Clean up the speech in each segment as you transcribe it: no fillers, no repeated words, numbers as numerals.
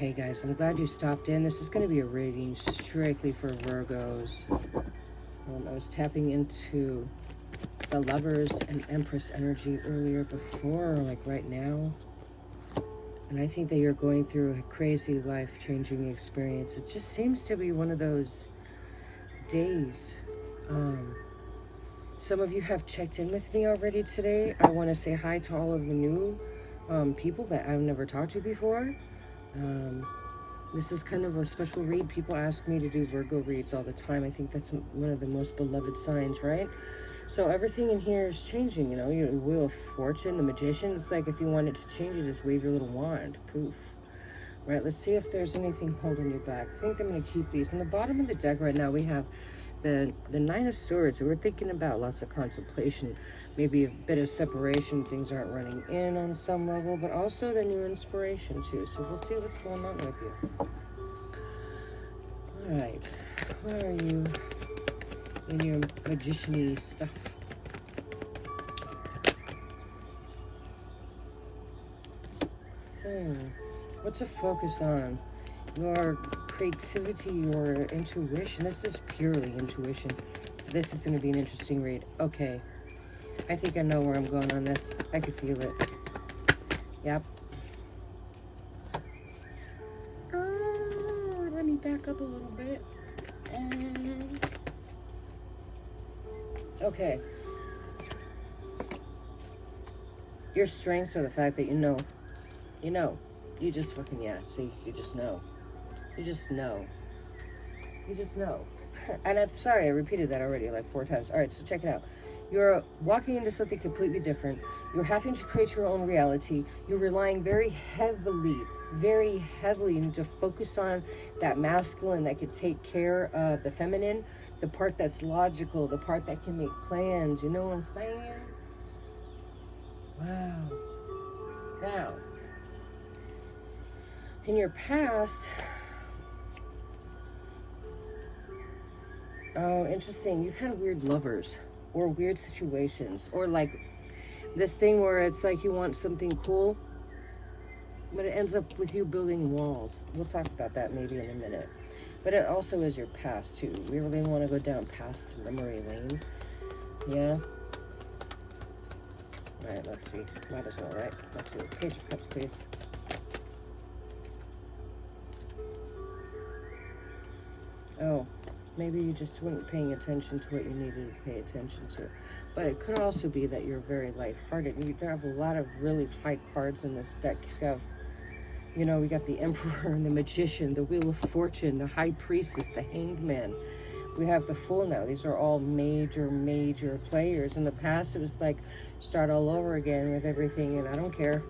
Hey guys, I'm glad you stopped in. This is going to be a reading strictly for Virgos. I was tapping into the Lovers and Empress energy earlier before, like right now. And I think that you're going through a crazy life-changing experience. It just seems to be one of those days. Some of you have checked in with me already today. I want to say hi to all of the new people that I've never talked to before. This is kind of a special read. People ask me to do Virgo reads all the time. I think that's one of the most beloved signs, right? So everything in here is changing, you know, your Wheel of Fortune, the Magician. It's like if you wanted to change it, just wave your little wand, poof. Right, let's see if there's anything holding you back. I think I'm going to keep these. In the bottom of the deck right now, we have the Nine of Swords. So we're thinking about lots of contemplation, maybe a bit of separation. Things aren't running in on some level, but also the new inspiration too. So we'll see what's going on with you. All right, where are you in your magician-y stuff? What to focus on? Your creativity, your intuition. This is purely intuition. This is going to be an interesting read. Okay. I think I know where I'm going on this. I can feel it. Yep. Let me back up a little bit. Okay. Your strengths are the fact that you know. You just fucking, yeah, see, you just know. You just know. You just know. And I'm sorry, I repeated that already like 4 times. All right, so check it out. You're walking into something completely different. You're having to create your own reality. You're relying very heavily to focus on that masculine that can take care of the feminine, the part that's logical, the part that can make plans. You know what I'm saying? Wow. Now, in your past, oh, interesting, you've had weird lovers or weird situations, or like this thing where it's like you want something cool, but it ends up with you building walls. We'll talk about that maybe in a minute. But it also is your past too. We really want to go down past memory lane. Yeah. All right, let's see. Might as well, right? Let's see. Page of Cups, please. Oh, maybe you just weren't paying attention to what you needed to pay attention to. But it could also be that you're very lighthearted. You have a lot of really high cards in this deck. You have, you know, we got the Emperor and the Magician, the Wheel of Fortune, the High Priestess, the Hanged Man. We have the Fool now. These are all major players. In the past, it was like start all over again with everything, and I don't care,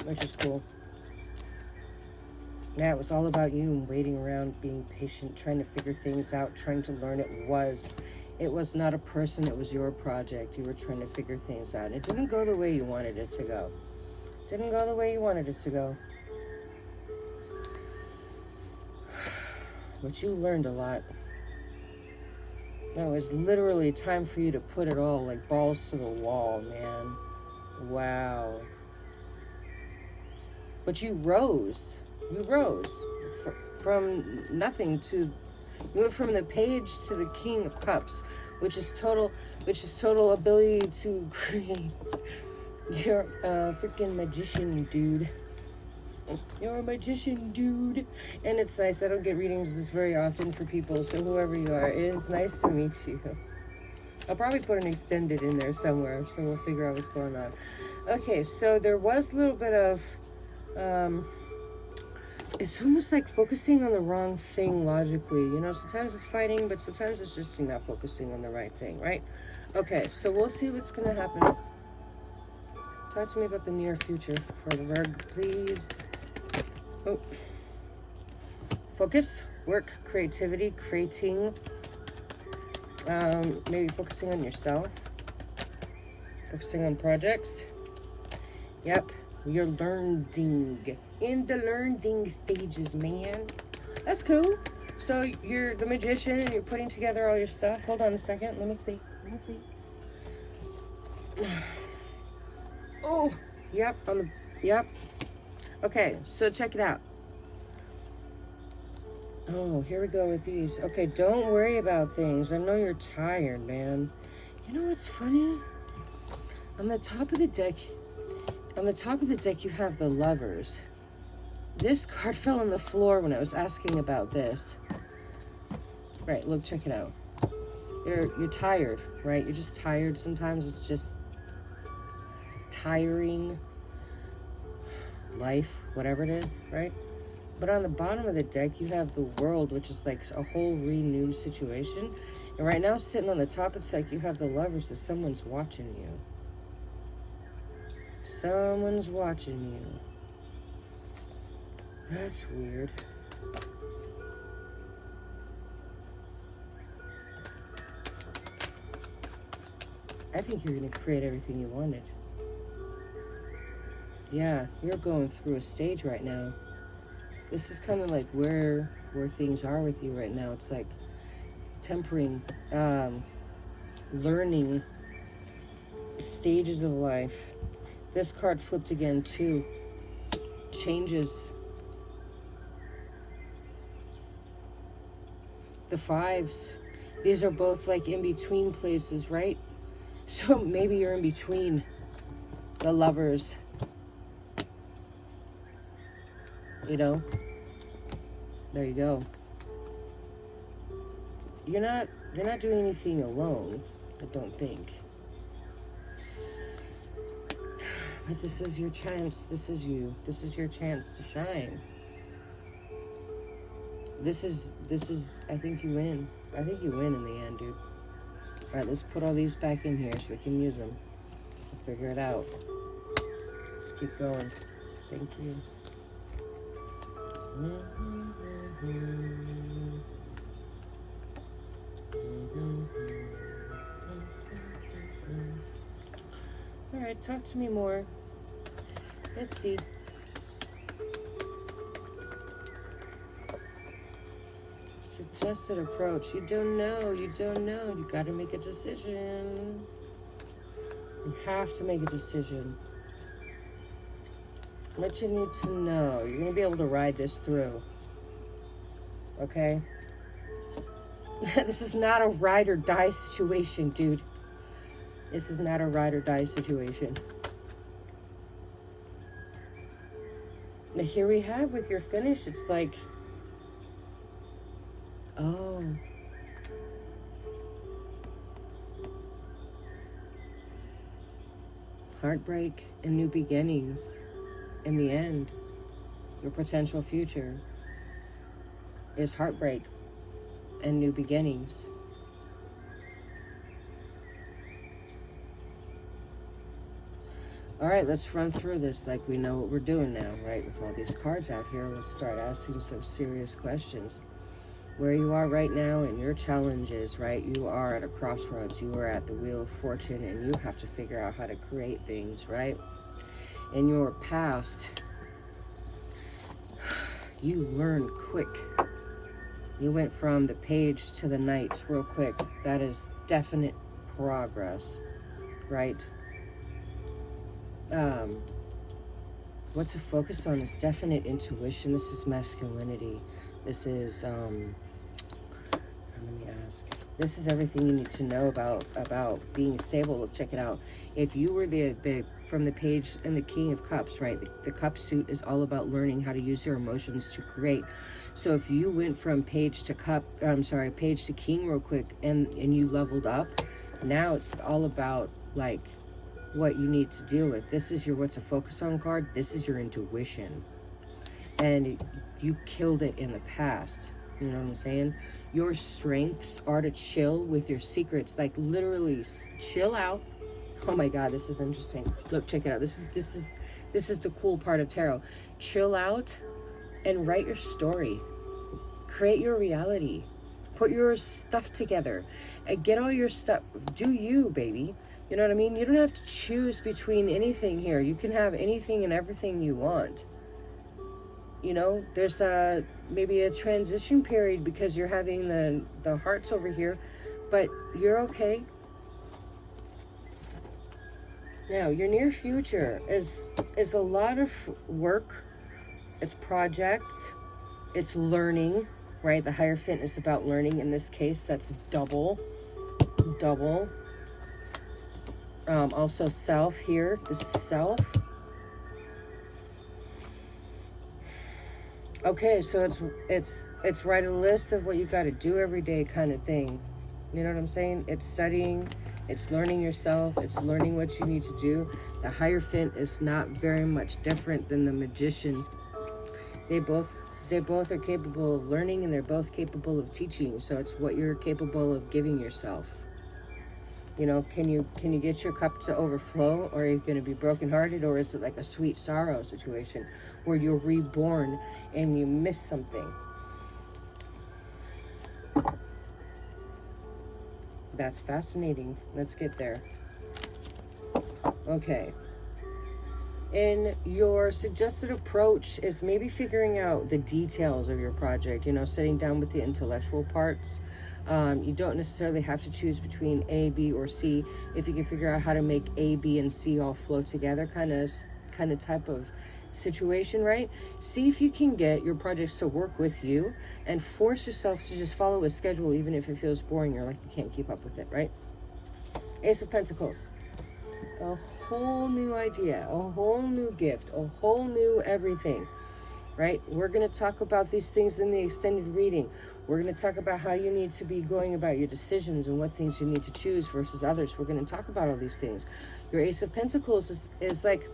which is cool. Yeah, it was all about you and waiting around, being patient, trying to figure things out, trying to learn. It was not a person, it was your project. You were trying to figure things out. It didn't go the way you wanted it to go. It didn't go the way you wanted it to go. But you learned a lot. No, it was literally time for you to put it all like balls to the wall, man. Wow. But you rose. You rose from nothing to, you went from the Page to the King of Cups, which is total ability to create. You're a freaking magician, dude. You're a magician, dude. And it's nice. I don't get readings this very often for people, so whoever you are, it is nice to meet you. I'll probably put an extended in there somewhere, so we'll figure out what's going on. Okay, so there was a little bit of, it's almost like focusing on the wrong thing logically. You know, sometimes it's fighting, but sometimes it's just you're not focusing on the right thing, right? Okay, so we'll see what's going to happen. Talk to me about the near future for the Virgo, please. Oh. Focus, work, creativity, creating. Maybe focusing on yourself. Focusing on projects. Yep. You're learning. In the learning stages, man. That's cool. So you're the magician and you're putting together all your stuff. Hold on a second. Let me see. Oh, yep. Yep. Okay, so check it out. Oh, here we go with these. Okay, don't worry about things. I know you're tired, man. You know what's funny? On the top of the deck, you have the Lovers. This card fell on the floor when I was asking about this. Right, look, check it out. You're tired, right? You're just tired. Sometimes it's just tiring. Life, whatever it is, right? But on the bottom of the deck, you have the World, which is like a whole renewed situation. And right now, sitting on the top, it's like you have the Lovers, so someone's watching you. Someone's watching you. That's weird. I think you're going to create everything you wanted. Yeah, you're going through a stage right now. This is kind of like where things are with you right now. It's like tempering, learning stages of life. This card flipped again too. Changes. The Fives. These are both like in between places, right? So maybe you're in between the Lovers. You know? There you go. You're not doing anything alone, I don't think. But this is your chance. This is you. This is your chance to shine. This is I think you win. I think you win in the end, dude. Alright, let's put all these back in here so we can use them. We'll figure it out. Let's keep going. Thank you. Alright, talk to me more. Let's see. Suggested approach. You don't know. You gotta make a decision. You have to make a decision. What you need to know. You're gonna be able to ride this through. Okay? This is not a ride or die situation, dude. This is not a ride or die situation. But here we have with your finish, it's like, oh. Heartbreak and new beginnings. In the end, your potential future is heartbreak and new beginnings. All right, let's run through this like we know what we're doing now, right? With all these cards out here, let's start asking some serious questions. Where you are right now and your challenges, right? You are at a crossroads. You are at the wheel of fortune and you have to figure out how to create things, right? In your past, you learned quick. You went from the Page to the Knight real quick. That is definite progress, right? What to focus on is definite intuition. This is masculinity. This is, let me ask. This is everything you need to know about being stable. Look, check it out. If you were from the Page and the King of Cups, right? The Cup suit is all about learning how to use your emotions to create. So if you went from Page to Page to King real quick and you leveled up, now it's all about like what you need to deal with. This is your what to focus on card. This is your intuition. And you killed it in the past. You know what I'm saying? Your strengths are to chill with your secrets. Like literally chill out. Oh my God, this is interesting. Look, check it out. This is the cool part of tarot. Chill out and write your story. Create your reality. Put your stuff together. And get all your stuff. Do you, baby. You know what I mean? You don't have to choose between anything here. You can have anything and everything you want. You know, there's maybe a transition period because you're having the hearts over here, but you're okay. Now, your near future is a lot of work It's projects. It's learning, right? The Hierophant is about learning. In this case, that's double. Also self here. This is self. Okay, so it's write a list of what you got to do every day kind of thing. You know what I'm saying? It's studying, it's learning yourself, it's learning what you need to do. The Hierophant is not very much different than the Magician. They both are capable of learning, and they're both capable of teaching. So it's what you're capable of giving yourself. You know, can you get your cup to overflow, or are you going to be brokenhearted, or is it like a sweet sorrow situation where you're reborn and you miss something? That's fascinating. Let's get there. Okay. And your suggested approach is maybe figuring out the details of your project, you know, sitting down with the intellectual parts. You don't necessarily have to choose between A, B, or C. If you can figure out how to make A, B, and C all flow together, kind of type of situation, right? See if you can get your projects to work with you, and force yourself to just follow a schedule, even if it feels boring or like you can't keep up with it, right? Ace of Pentacles. A whole new idea, a whole new gift, a whole new everything, right? We're going to talk about these things in the extended reading. We're going to talk about how you need to be going about your decisions and what things you need to choose versus others. We're going to talk about all these things. Your Ace of Pentacles is like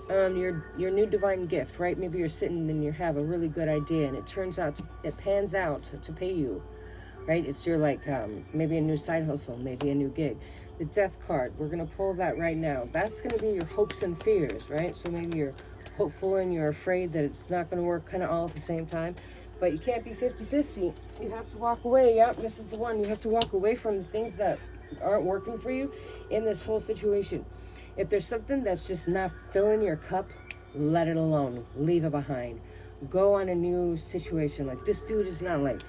your new divine gift, right? Maybe you're sitting and you have a really good idea, and it pans out to pay you, right? It's your like maybe a new side hustle, maybe a new gig. The Death card, we're going to pull that right now. That's going to be your hopes and fears, right? So maybe you're hopeful and you're afraid that it's not going to work kind of all at the same time. But you can't be 50-50. You have to walk away. Yep, this is the one. You have to walk away from the things that aren't working for you in this whole situation. If there's something that's just not filling your cup, let it alone. Leave it behind. Go on a new situation. Like, this dude is not like,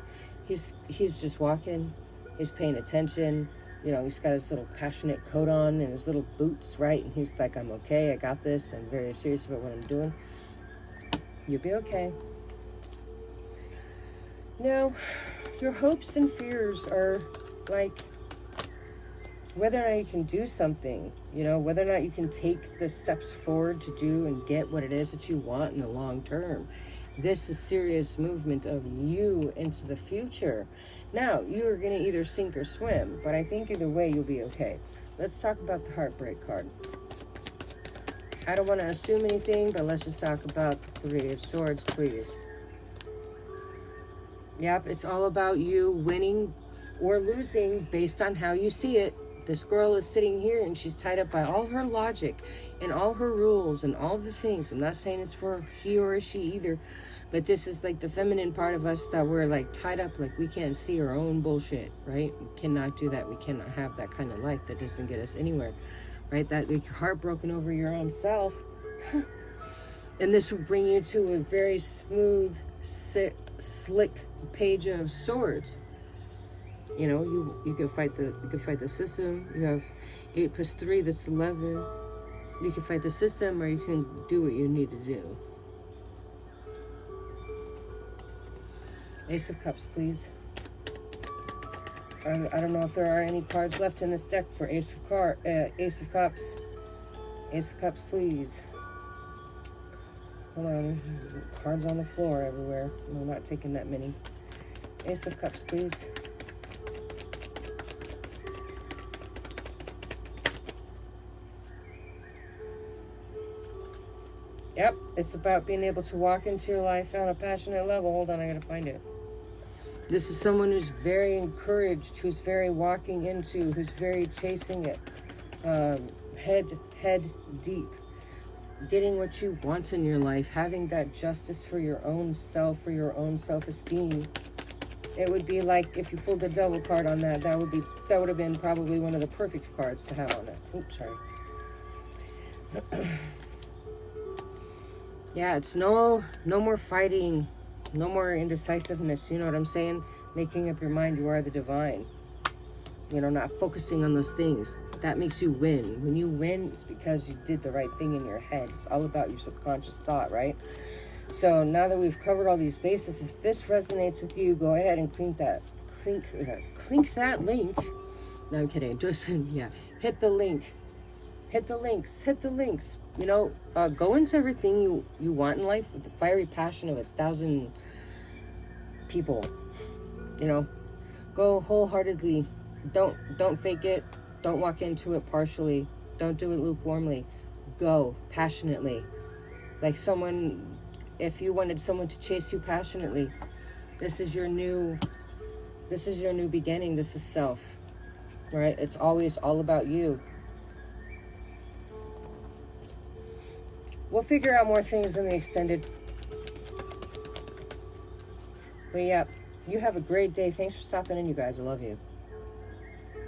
he's just walking. He's paying attention. You know, he's got his little passionate coat on and his little boots, right? And he's like, I'm okay, I got this, I'm very serious about what I'm doing. You'll be okay. Now, your hopes and fears are like whether or not you can do something, you know, whether or not you can take the steps forward to do and get what it is that you want in the long term. This is serious movement of you into the future. Now, you are going to either sink or swim, but I think either way you'll be okay. Let's talk about the Heartbreak card. I don't want to assume anything, but let's just talk about the Three of Swords, please. Yep, it's all about you winning or losing based on how you see it. This girl is sitting here and she's tied up by all her logic and all her rules and all the things. I'm not saying it's for he or she either, but this is like the feminine part of us that we're like tied up, like we can't see our own bullshit, right? We cannot do that. We cannot have that kind of life. That doesn't get us anywhere, right? That like heartbroken over your own self. And this will bring you to a very smooth, slick page of swords. You know, you can fight the system. You have 8 plus 3, that's 11. You can fight the system, or you can do what you need to do. Ace of Cups, please. I don't know if there are any cards left in this deck for Ace of Cups. Ace of Cups, please. Hold on. Cards on the floor everywhere. I'm not taking that many. Ace of Cups, please. Yep, it's about being able to walk into your life on a passionate level. Hold on, I gotta find it. This is someone who's very encouraged, who's very walking into, who's very chasing it. Head deep. Getting what you want in your life, having that justice for your own self, for your own self-esteem. It would be like if you pulled the Devil card on that, that would have been probably one of the perfect cards to have on that. Oops, sorry. Yeah, it's no more fighting, no more indecisiveness, you know what I'm saying? Making up your mind you are the divine. You know, not focusing on those things. That makes you win. When you win, it's because you did the right thing in your head. It's all about your subconscious thought, right? So now that we've covered all these bases, if this resonates with you, go ahead and clink that link. No, I'm kidding. Just, yeah, hit the link. Hit the links. You know, go into everything you want in life with the fiery passion of 1,000 people. You know, go wholeheartedly. Don't fake it. Don't walk into it partially. Don't do it lukewarmly. Go passionately. Like someone, if you wanted someone to chase you passionately, this is your new beginning. This is self, right? It's always all about you. We'll figure out more things in the extended. But yeah, you have a great day. Thanks for stopping in, you guys. I love you.